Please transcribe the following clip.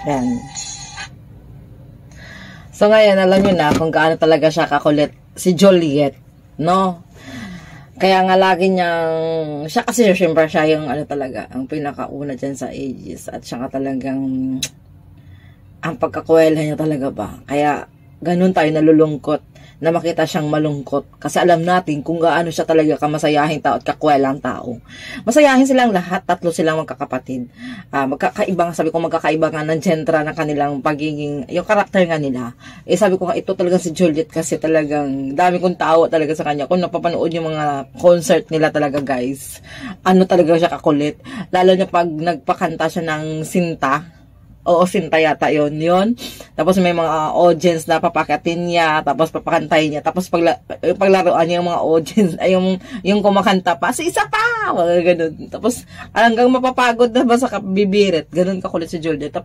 Yan. So ngayon, alam nyo na kung gaano talaga siya kakulit si Juliet, no? Kaya nga lagi niyang, siya kasi syempre siya yung ano talaga, ang pinakauna dyan sa ages. At siya nga talagang, ang pagkakwela niya talaga ba. Kaya ganun tayo nalulungkot na makita siyang malungkot. Kasi alam natin kung gaano siya talaga kamasayahin tao at kakwelang tao. Masayahin silang lahat, tatlo silang magkakapatid. Magkakaiba, sabi ko magkakaiba nga ng genera na kanilang pagiging, yung karakter nga nila. Sabi ko nga ito talaga si Juliet kasi talagang dami kong tao talaga sa kanya. Kung napapanood yung mga concert nila talaga guys, ano talaga siya kakulit. Lalo na pag nagpakanta siya ng Sinta. Oo, Sinta yata yun. Tapos may mga audience na papakatin niya, tapos papakantay niya, tapos paglaruan niya yung mga audience, ay yung kumakanta pa, isa pa! Mga ganun. Tapos hanggang mapapagod na ba sa bibirit. Ganun kakulit si Juliet.